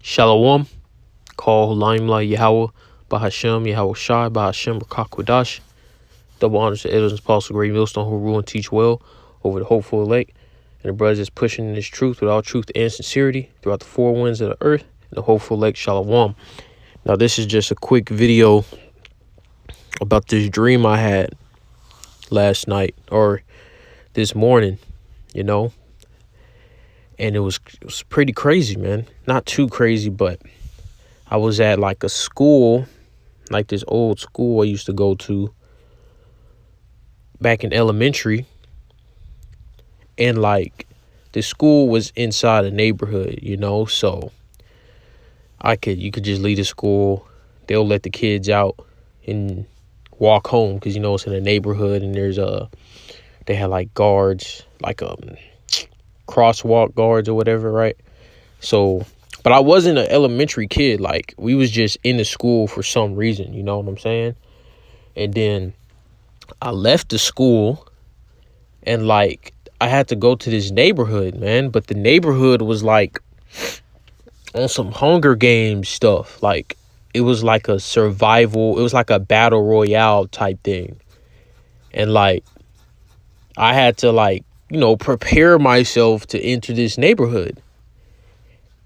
Shalom, call Limelight Yahweh, Bahashem, Yahweh Shai, Bahashem, Rakakwadash. Double honors to elders, apostle, great millstone who rule and teach well over the hopeful elect, and the brothers pushing in this truth with all truth and sincerity throughout the four winds of the earth, and the hopeful elect, Shalom. Now, this is just a quick video about this dream I had last night, or this morning, and it was pretty crazy, man. Not too crazy, but I was at like a school, like this old school I used to go to back in elementary, and like the school was inside a neighborhood, so you could just leave the school. They'll let the kids out and walk home because it's in a neighborhood, and they had like guards, like crosswalk guards or whatever, right? So, but I wasn't an elementary kid. Like, we was just in the school for some reason, you know what I'm saying? And then I left the school, and like I had to go to this neighborhood, man. But the neighborhood was like on some Hunger Games stuff. Like, it was like a survival, it was like a battle royale type thing. And like I had to prepare myself to enter this neighborhood.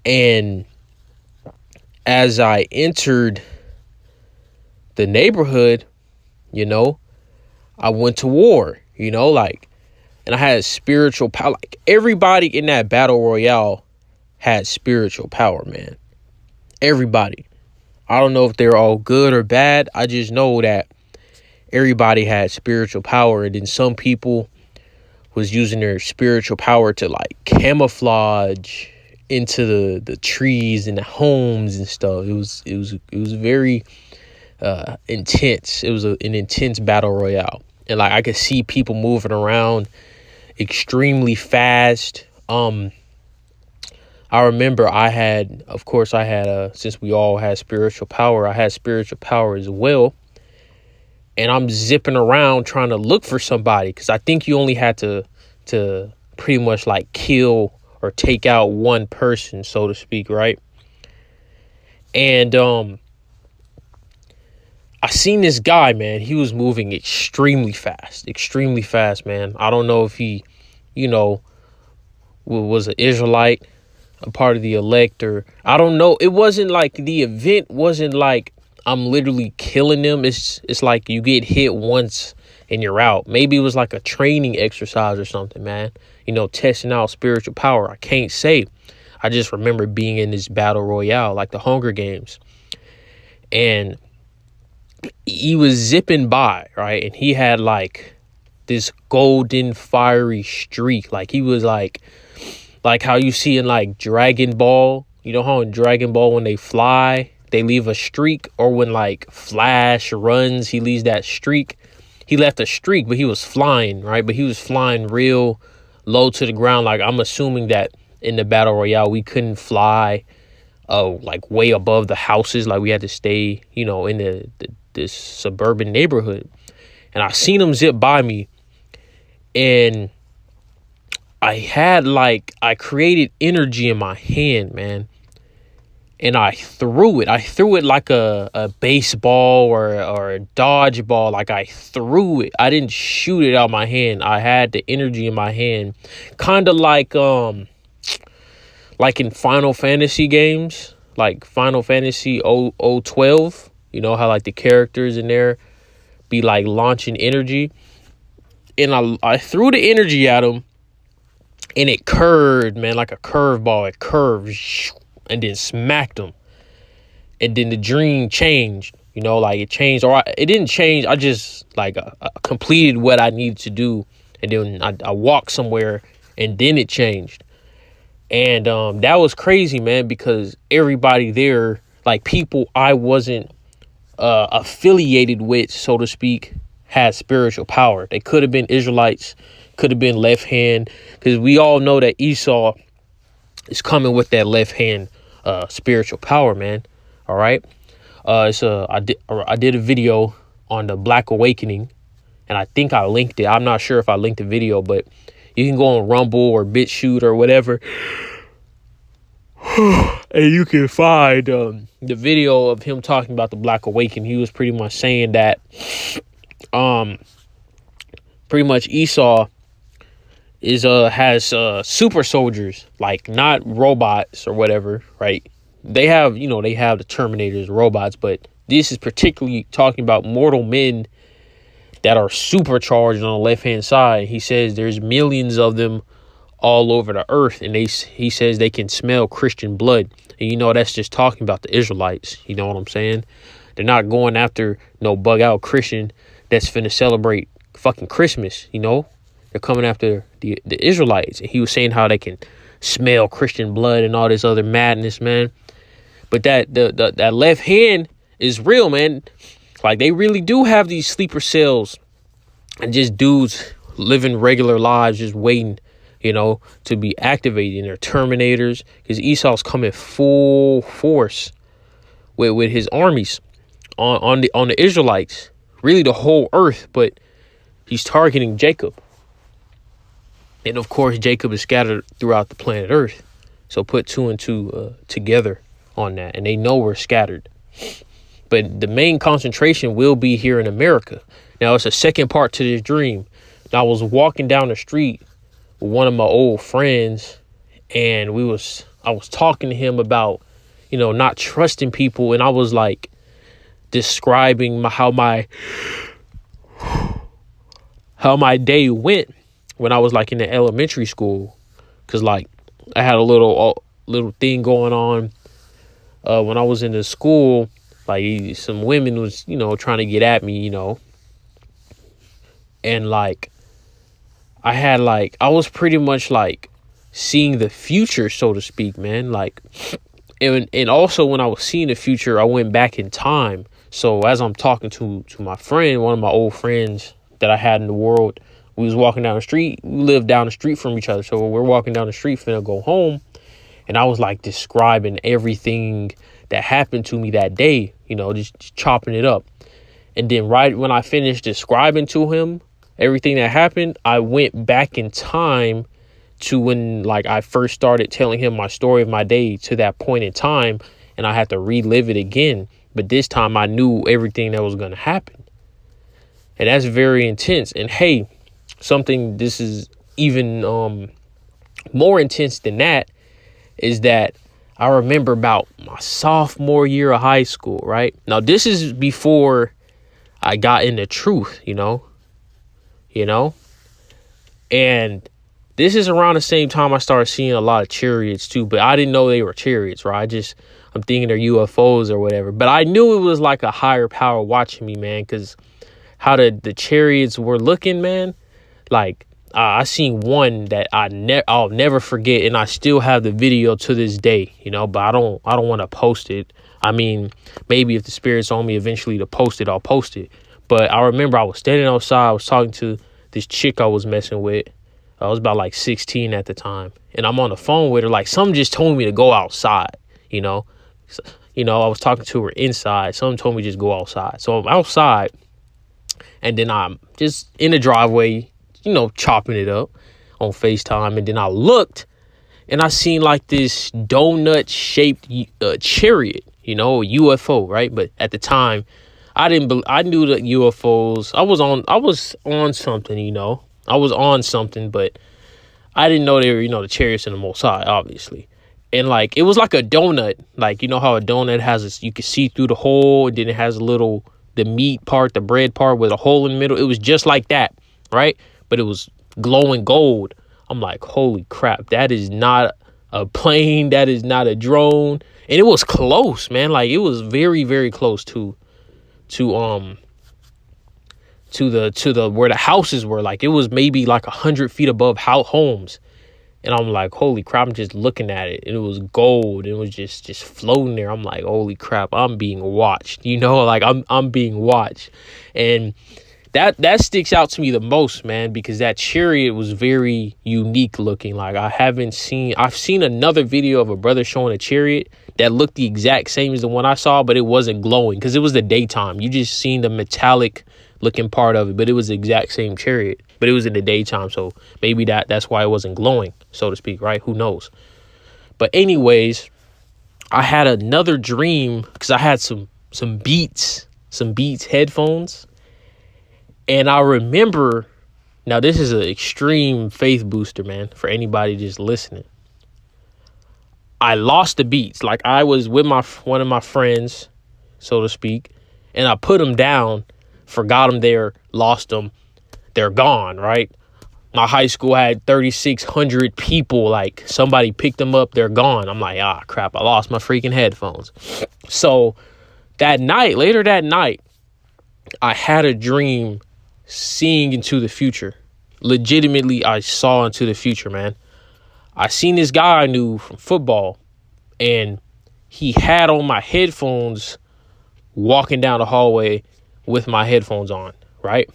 And as I entered the neighborhood, I went to war, and I had spiritual power. Like, everybody in that battle royale had spiritual power, man. Everybody. I don't know if they're all good or bad. I just know that everybody had spiritual power. And then some people was using their spiritual power to like camouflage into the trees and the homes and stuff. It was very intense. It was an intense battle royale, and like I could see people moving around extremely fast. I remember I had since we all had spiritual power, I had spiritual power as well. And I'm zipping around trying to look for somebody, because I think you only had to pretty much like kill or take out one person, so to speak, right? And I seen this guy, man. He was moving extremely fast, man. I don't know if he, was an Israelite, a part of the elect, or I don't know. It wasn't like the event wasn't like I'm literally killing them. It's like you get hit once and you're out. Maybe it was like a training exercise or something, man. Testing out spiritual power. I can't say. I just remember being in this battle royale, like the Hunger Games. And he was zipping by, right? And he had like this golden fiery streak. Like, he was like how you see in like Dragon Ball. You know how in Dragon Ball when they fly, they leave a streak, or when like Flash runs, he leaves that streak. He left a streak, but he was flying, right? But he was flying real low to the ground. Like, I'm assuming that in the battle royale, we couldn't fly like way above the houses. Like, we had to stay, in this suburban neighborhood. And I seen him zip by me, and I created energy in my hand, man. And I threw it. I threw it like a baseball or a dodgeball. Like, I threw it. I didn't shoot it out my hand. I had the energy in my hand. Kind of like in Final Fantasy games. Like Final Fantasy 012. You know how like the characters in there be like launching energy. And I threw the energy at him. And it curved, man, like a curveball. It curved. And then smacked him. And then the dream changed, like it changed, or it didn't change. I just completed what I needed to do. And then I walked somewhere, and then it changed. And that was crazy, man, because everybody there, like people I wasn't affiliated with, so to speak, had spiritual power. They could have been Israelites, could have been left hand, because we all know that Esau is coming with that left hand spiritual power, man. All right. I did a video on the Black Awakening, and I think I linked it. I'm not sure if I linked the video, but you can go on Rumble or BitChute or whatever And you can find the video of him talking about the Black Awakening. He was pretty much saying that pretty much Esau has super soldiers, like not robots or whatever, right? They have the Terminators, robots, but this is particularly talking about mortal men that are supercharged on the left-hand side. He says there's millions of them all over the earth, and he says they can smell Christian blood. And that's just talking about the Israelites. You know what I'm saying? They're not going after no bug out Christian that's finna celebrate fucking Christmas. They're coming after the Israelites. And he was saying how they can smell Christian blood and all this other madness, man. But that left hand is real, man. Like, they really do have these sleeper cells and just dudes living regular lives, just waiting, to be activated. And they're Terminators, because Esau's coming full force with his armies on the Israelites, really the whole earth, but he's targeting Jacob. And of course, Jacob is scattered throughout the planet Earth. So put two and two together on that, and they know we're scattered. But the main concentration will be here in America. Now, it's a second part to this dream. Now, I was walking down the street with one of my old friends, and I was talking to him about, not trusting people. And I was like describing how my day went when I was like in the elementary school. Cause like I had a little thing going on when I was in the school. Like, some women was, trying to get at me, and like, I was pretty much like seeing the future, so to speak, man. Like, and also when I was seeing the future, I went back in time. So as I'm talking to my friend, one of my old friends that I had in the world, we was walking down the street. We lived down the street from each other. So we're walking down the street, finna go home. And I was like describing everything that happened to me that day, just chopping it up. And then right when I finished describing to him everything that happened, I went back in time to when like I first started telling him my story of my day, to that point in time, and I had to relive it again. But this time I knew everything that was going to happen. And that's very intense. And hey, this is even more intense than that, is that I remember about my sophomore year of high school, right? Now, this is before I got into truth, and this is around the same time I started seeing a lot of chariots too, but I didn't know they were chariots, right? I'm thinking they're UFOs or whatever, but I knew it was like a higher power watching me, man, because how the chariots were looking, man. Like, I seen one that I'll never forget, and I still have the video to this day, but I don't want to post it. I mean, maybe if the spirit's on me eventually to post it, I'll post it. But I remember I was standing outside. I was talking to this chick I was messing with. I was about like 16 at the time, and I'm on the phone with her. Like, something just told me to go outside, So, I was talking to her inside. Something told me just go outside. So I'm outside, and then I'm just in the driveway, chopping it up on FaceTime. And then I looked and I seen like this donut shaped chariot, a UFO, right? But at the time, I knew that UFOs, I was on something, I was on something, but I didn't know they were, the chariots in the Most High, obviously. And like, it was like a donut, like, how a donut has this, you can see through the hole, and then it has the meat part, the bread part with a hole in the middle. It was just like that, right? But it was glowing gold. I'm like, holy crap, that is not a plane. That is not a drone. And it was close, man. Like, it was very, very close to the where the houses were. Like, it was maybe like 100 feet above homes. And I'm like, holy crap, I'm just looking at it. And it was gold. It was just floating there. I'm like, holy crap, I'm being watched. Like, I'm being watched. And that sticks out to me the most, man, because that chariot was very unique looking. Like, I've seen another video of a brother showing a chariot that looked the exact same as the one I saw, but it wasn't glowing because it was the daytime. You just seen the metallic looking part of it, but it was the exact same chariot, but it was in the daytime. So maybe that's why it wasn't glowing, so to speak, right? Who knows? But anyways, I had another dream because I had some Beats headphones. And I remember, now this is an extreme faith booster, man, for anybody just listening. I lost the Beats. Like, I was with one of my friends, so to speak, and I put them down, forgot them there, lost them. They're gone, right? My high school had 3,600 people. Like, somebody picked them up, they're gone. I'm like, crap, I lost my freaking headphones. So later that night, I had a dream seeing into the future. Legitimately, I saw into the future, man. I seen this guy I knew from football, and he had on my headphones walking down the hallway with my headphones on, right?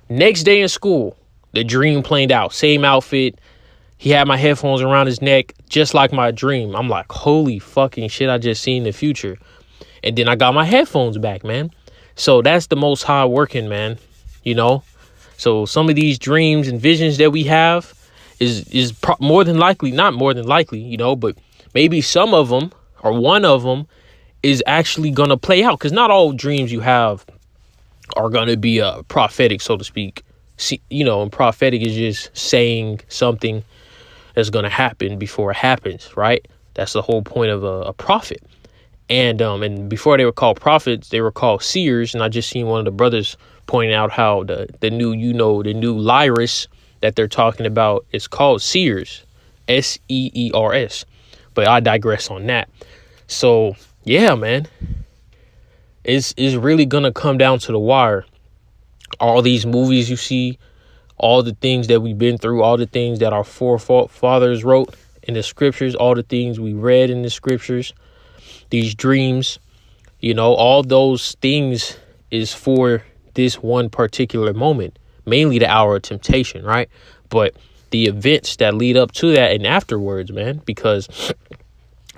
Next day in school, the dream played out. Same outfit. He had my headphones around his neck, just like my dream. I'm like, holy fucking shit, I just seen the future. And then I got my headphones back, man. So that's the Most High working, man. So some of these dreams and visions that we have is more than likely, not more than likely, but maybe some of them or one of them is actually going to play out, because not all dreams you have are going to be prophetic, so to speak. And prophetic is just saying something that's going to happen before it happens, right? That's the whole point of a prophet. And before they were called prophets, they were called seers. And I just seen one of the brothers pointing out how the new Lyris that they're talking about is called seers, Seers. But I digress on that. So yeah, man, it's really gonna come down to the wire. All these movies you see, all the things that we've been through, all the things that our forefathers wrote in the scriptures, all the things we read in the scriptures, these dreams, all those things is for this one particular moment, mainly the hour of temptation, right? But the events that lead up to that and afterwards, man, because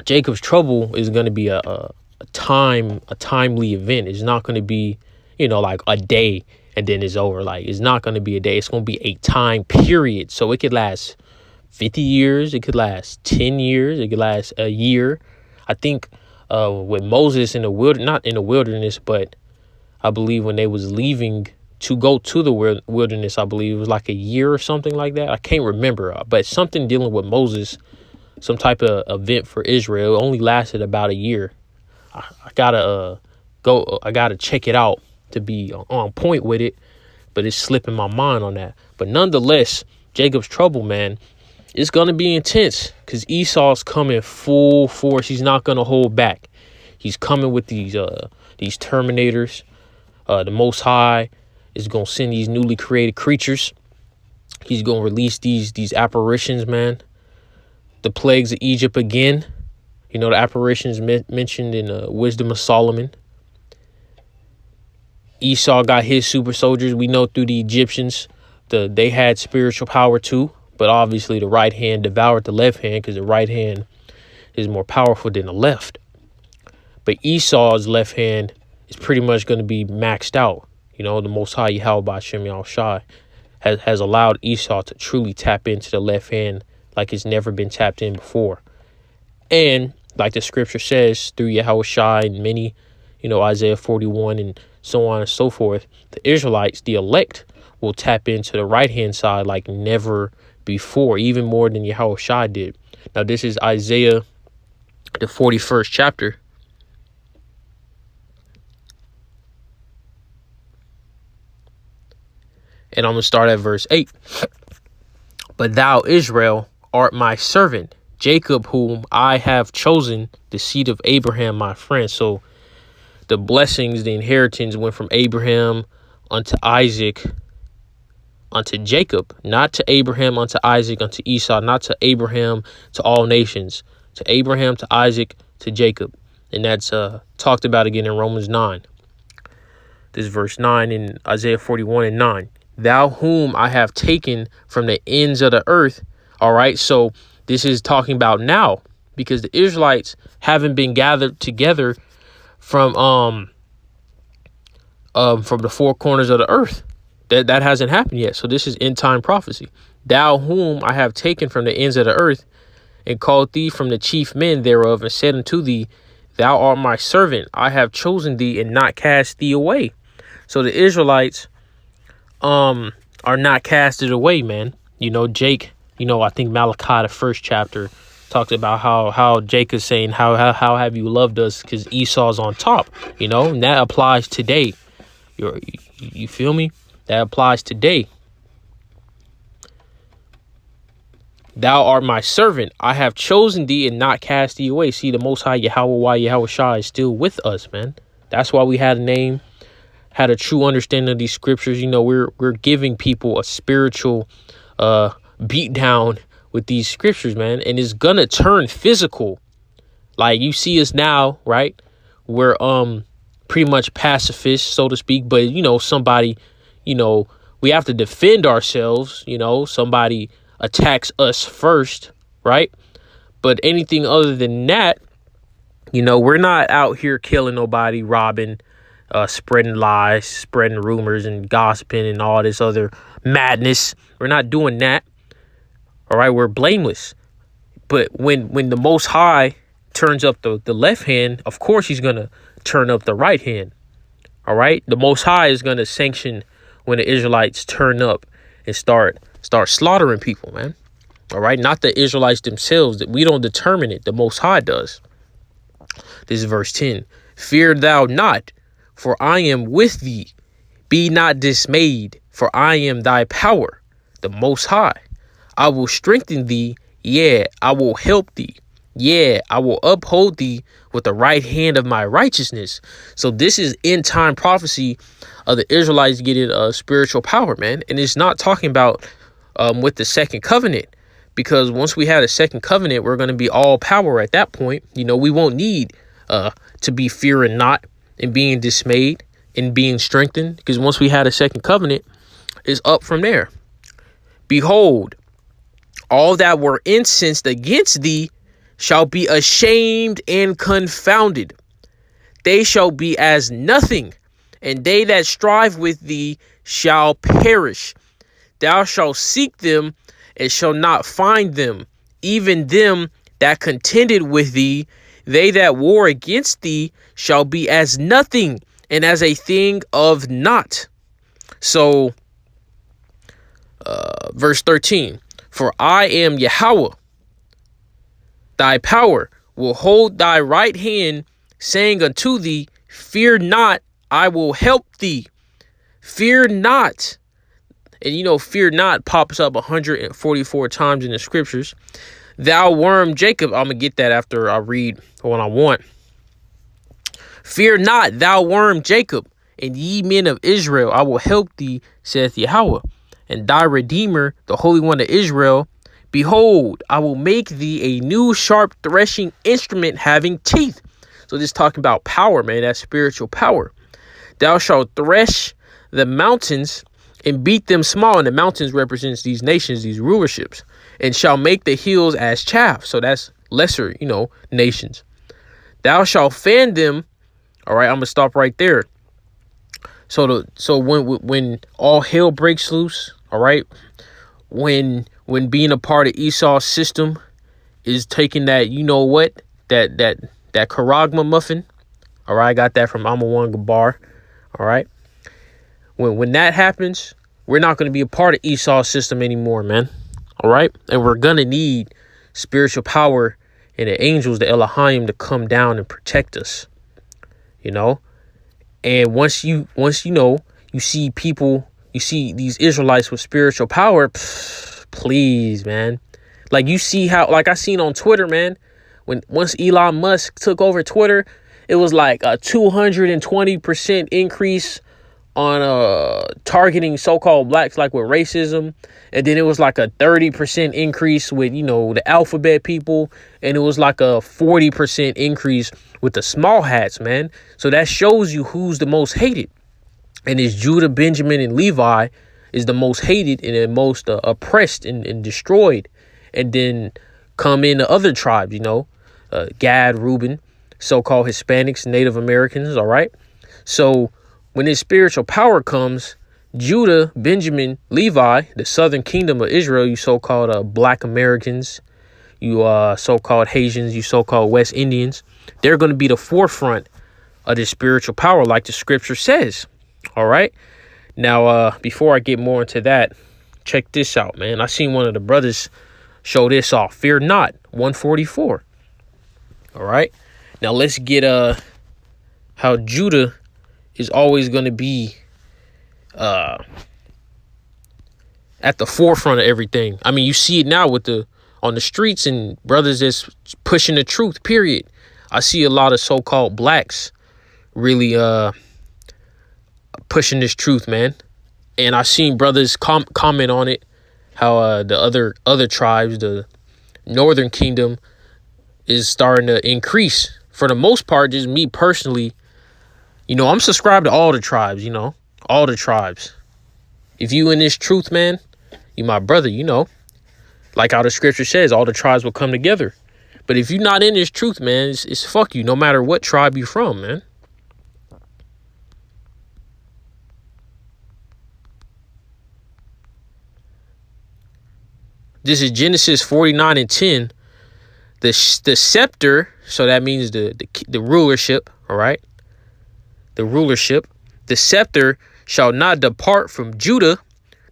Jacob's trouble is going to be a timely event. It's not going to be, like a day and then it's over. Like, it's not going to be a day. It's going to be a time period. So it could last 50 years. It could last 10 years. It could last a year. I think with Moses in the wilderness, not in the wilderness, but I believe when they was leaving to go to the wilderness, I believe it was like a year or something like that. I can't remember, but something dealing with Moses, some type of event for Israel, only lasted about a year. I gotta I gotta check it out to be on point with it, but it's slipping my mind on that. But nonetheless, Jacob's trouble, man, it's gonna be intense because Esau's coming full force. He's not gonna hold back. He's coming with these Terminators. The Most High is gonna send these newly created creatures. He's gonna release these apparitions, man. The plagues of Egypt again. The apparitions mentioned in Wisdom of Solomon. Esau got his super soldiers. We know through the Egyptians, they had spiritual power too. But obviously the right hand devoured the left hand because the right hand is more powerful than the left. But Esau's left hand is pretty much going to be maxed out. The Most High Yahweh Shem Yahushai has allowed Esau to truly tap into the left hand like it's never been tapped in before. And like the scripture says through Yahushai and many, Isaiah 41 and so on and so forth, the Israelites, the elect, will tap into the right hand side like never before, even more than Yahushai did. Now this is Isaiah, the 41st chapter. And I'm going to start at verse 8. But thou, Israel, art my servant, Jacob, whom I have chosen, the seed of Abraham, my friend. So the blessings, the inheritance went from Abraham unto Isaac, unto Jacob, not to Abraham, unto Isaac, unto Esau, not to Abraham, to all nations, to Abraham, to Isaac, to Jacob. And that's talked about again in Romans 9. This is verse 9 in Isaiah 41 and 9. Thou whom I have taken from the ends of the earth. All right. So this is talking about now, because the Israelites haven't been gathered together from the four corners of the earth. That hasn't happened yet. So this is end time prophecy. Thou whom I have taken from the ends of the earth and called thee from the chief men thereof, and said unto thee, thou art my servant. I have chosen thee and not cast thee away. So the Israelites are not casted away, man. Jake, I think Malachi, the first chapter, talks about how Jacob's saying, how have you loved us, because Esau's on top, and that applies today. You feel me? That applies today. Thou art my servant. I have chosen thee and not cast thee away. See, the Most High Yahweh Shai is still with us, man. That's why we had a name, had a true understanding of these scriptures. We're giving people a spiritual beat down with these scriptures, man. And it's gonna turn physical. Like you see us now, right? We're pretty much pacifists, so to speak. But somebody, we have to defend ourselves. Somebody attacks us first, right? But anything other than that, we're not out here killing nobody, robbing, spreading lies, spreading rumors and gossiping and all this other madness. We're not doing that. All right, we're blameless. But when the Most High turns up the left hand, of course he's gonna turn up the right hand. All right, the Most High is gonna sanction when the Israelites turn up and start slaughtering people, man. All right, not the Israelites themselves. That we don't determine it. The Most High does. This is verse 10. Fear thou not, for I am with thee. Be not dismayed, for I am thy power, the Most High. I will strengthen thee. Yeah, I will help thee. Yeah, I will uphold thee with the right hand of my righteousness. So this is end time prophecy of the Israelites getting spiritual power, man. And it's not talking about with the second covenant, because once we have a second covenant, we're going to be all power at that point. We won't need to be fearing not and being dismayed and being strengthened, because once we had a second covenant, it's up from there. Behold, all that were incensed against thee shall be ashamed and confounded. They shall be as nothing, and they that strive with thee shall perish. Thou shalt seek them and shall not find them, even them that contended with thee. They that war against thee shall be as nothing, and as a thing of naught. So, verse 13, for I am Yahweh, thy power, will hold thy right hand, saying unto thee, fear not, I will help thee. Fear not. And fear not pops up 144 times in the scriptures. Thou worm Jacob. I'm going to get that after I read what I want. Fear not, thou worm Jacob, and ye men of Israel, I will help thee, saith Yahweh. And thy Redeemer, the Holy One of Israel, behold, I will make thee a new sharp threshing instrument having teeth. So this is talking about power, man. That's spiritual power. Thou shalt thresh the mountains and beat them small. And the mountains represents these nations, these rulerships, and shall make the hills as chaff. So that's lesser, nations. Thou shalt fan them. All right, I'm gonna stop right there. So when all hell breaks loose, all right, when being a part of Esau's system is taking that, that Karagma muffin. All right, I got that from Amawan Gabar. All right. When that happens, we're not going to be a part of Esau's system anymore, man. All right. And we're going to need spiritual power and the angels, the Elohim, to come down and protect us, And once you see people, you see these Israelites with spiritual power, please, man. Like you see how, like I seen on Twitter, man, once Elon Musk took over Twitter, it was like a 220% increase on targeting so-called blacks, like with racism. And then it was like a 30% increase with, the alphabet people. And it was like a 40% increase with the small hats, man. So that shows you who's the most hated. And it's Judah, Benjamin, and Levi is the most hated and the most oppressed and destroyed. And then come in the other tribes, Gad, Reuben, so-called Hispanics, Native Americans. All right. So when this spiritual power comes, Judah, Benjamin, Levi, the southern kingdom of Israel, you so-called Black Americans, you so-called Haitians, you so-called West Indians, they're going to be the forefront of this spiritual power, like the scripture says. All right. Now, before I get more into that, check this out, man. I seen one of the brothers show this off. Fear not, 144. All right. Now let's get how Judah is always going to be at the forefront of everything. I mean, you see it now with on the streets and brothers that's pushing the truth, period. I see a lot of so-called blacks really pushing this truth, man. And I seen brothers comment on it, how the other tribes, the Northern Kingdom, is starting to increase. For the most part, just me personally, I'm subscribed to all the tribes, all the tribes. If you in this truth, man, you my brother, like how the scripture says, all the tribes will come together. But if you're not in this truth, man, it's fuck you, no matter what tribe you from, man. This is Genesis 49:10. The scepter, so that means the rulership, all right? The rulership. The scepter shall not depart from Judah,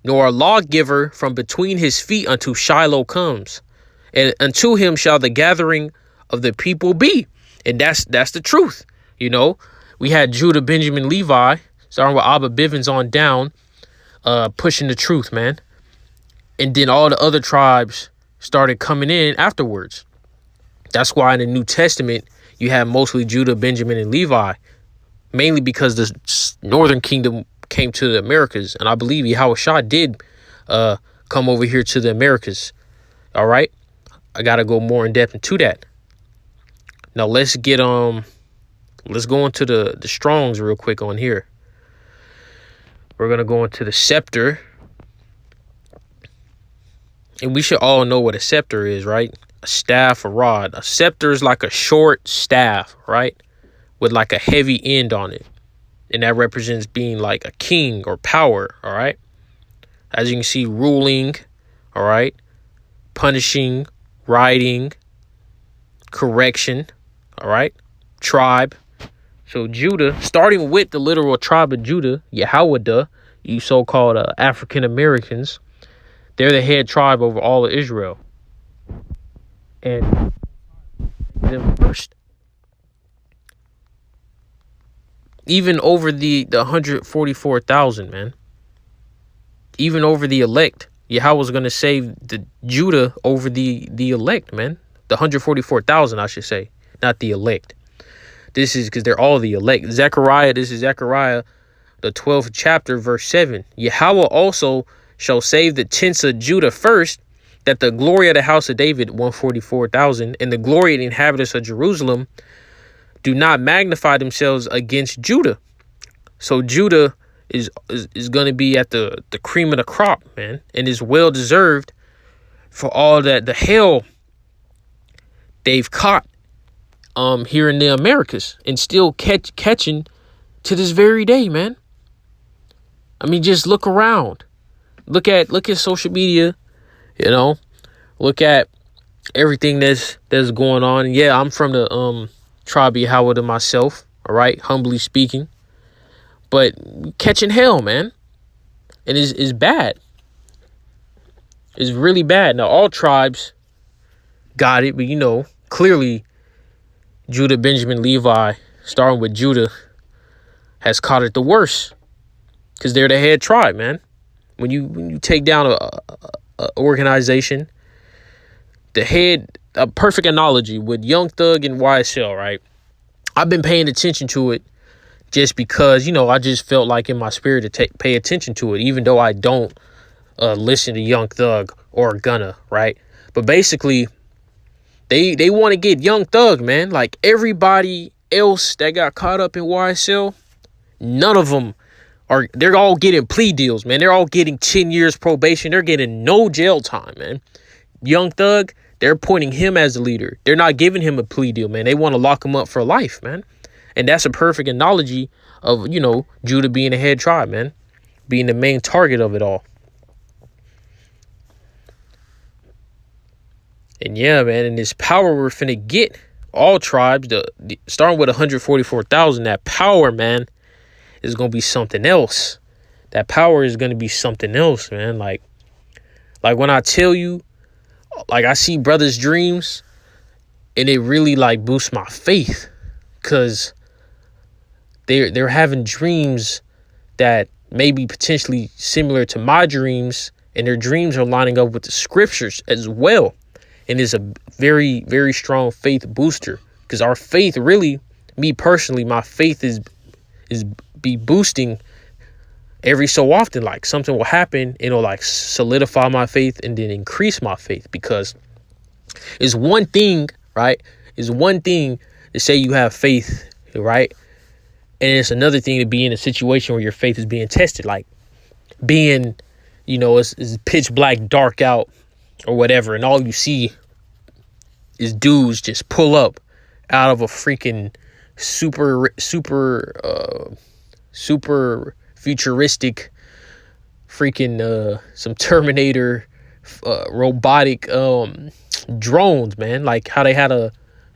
nor a lawgiver from between his feet until Shiloh comes. And unto him shall the gathering of the people be. And that's the truth. We had Judah, Benjamin, Levi, starting with Abba Bivens on down, pushing the truth, man. And then all the other tribes started coming in afterwards. That's why in the New Testament, you have mostly Judah, Benjamin, and Levi, mainly because the Northern Kingdom came to the Americas. And I believe Yahushua did come over here to the Americas. All right. I got to go more in depth into that. Now let's get let's go into the Strongs real quick on here. We're going to go into the scepter. And we should all know what a scepter is, right? A staff, a rod. A scepter is like a short staff, right? With like a heavy end on it. And that represents being like a king or power, all right? As you can see, ruling, all right? Punishing, righting, correction, all right? Tribe. So Judah, starting with the literal tribe of Judah, Yahweh, you so-called African Americans, they're the head tribe over all of Israel. And them first. Even over the 144,000, man. Even over the elect. Yahweh's going to save the Judah over the elect, man. The 144,000, I should say. Not the elect. This is because they're all the elect. This is Zechariah, the 12th chapter, verse 7. Yahweh also shall save the tents of Judah first, that the glory of the house of David, 144,000, and the glory of the inhabitants of Jerusalem do not magnify themselves against Judah. So Judah is going to be at the cream of the crop, man, and is well deserved for all that the hell they've caught here in the Americas, and still catching to this very day, man. I mean, just look around. Look at social media, look at everything that's going on. Yeah, I'm from the tribe of Yahweh myself, all right, humbly speaking. But catching hell, man. And is bad. It's really bad. Now all tribes got it, but clearly Judah, Benjamin, Levi, starting with Judah, has caught it the worst. Because they're the head tribe, man. When you take down a organization, the head, a perfect analogy with Young Thug and YSL, right? I've been paying attention to it just because, I just felt like in my spirit to pay attention to it, even though I don't listen to Young Thug or Gunna, right? But basically, they want to get Young Thug, man. Like everybody else that got caught up in YSL, none of them they're all getting plea deals, man. They're all getting 10 years probation. They're getting no jail time, man. Young Thug, they're pointing him as the leader. They're not giving him a plea deal, man. They want to lock him up for life, man. And that's a perfect analogy of, Judah being a head tribe, man. Being the main target of it all. And yeah, man, and this power we're finna get, all tribes, starting with 144,000, that power, man, is gonna be something else. That power is gonna be something else, man. Like when I tell you, like I see brothers' dreams, and it really like boosts my faith, cause they're having dreams that may be potentially similar to my dreams, and their dreams are lining up with the scriptures as well. And it's a very, very strong faith booster, because our faith really, me personally, my faith is be boosting every so often. Like something will happen, it'll like solidify my faith and then increase my faith, because it's one thing, right? It's one thing to say you have faith, right? And it's another thing to be in a situation where your faith is being tested, like being, it's pitch black, dark out or whatever, and all you see is dudes just pull up out of a freaking super futuristic freaking some Terminator robotic drones, man. Like how they had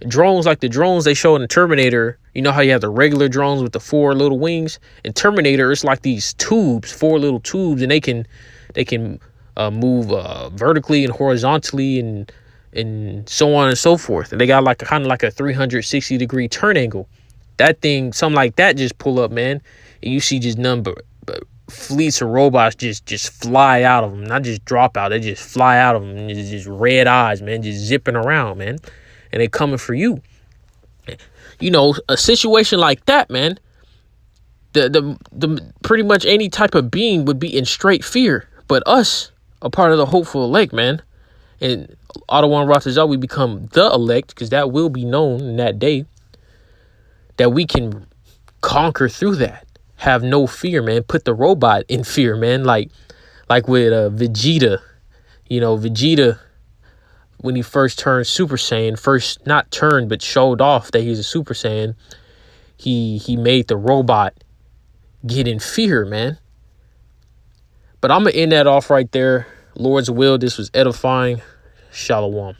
drones, like the drones they show in the Terminator. You know how you have the regular drones with the 4 little wings? In Terminator, it's like these tubes, 4 little tubes, and they can move vertically and horizontally and so on and so forth. And they got like kind of like a 360-degree turn angle. That thing, something like that, just pull up, man, and you see just none but fleets of robots just fly out of them. Not just drop out, they just fly out of them. And it's just red eyes, man, just zipping around, man, and they coming for you. A situation like that, man, the pretty much any type of being would be in straight fear. But us, a part of the hopeful elect, man, and Pt.1 Ratazal, we become the elect, because that will be known in that day, that we can conquer through that. Have no fear, man. Put the robot in fear, man. Like with Vegeta. Vegeta, when he first turned Super Saiyan, first not turned but showed off that he's a Super Saiyan, he made the robot get in fear, man. But I'm gonna end that off right there. Lord's will, this was edifying. Shalom.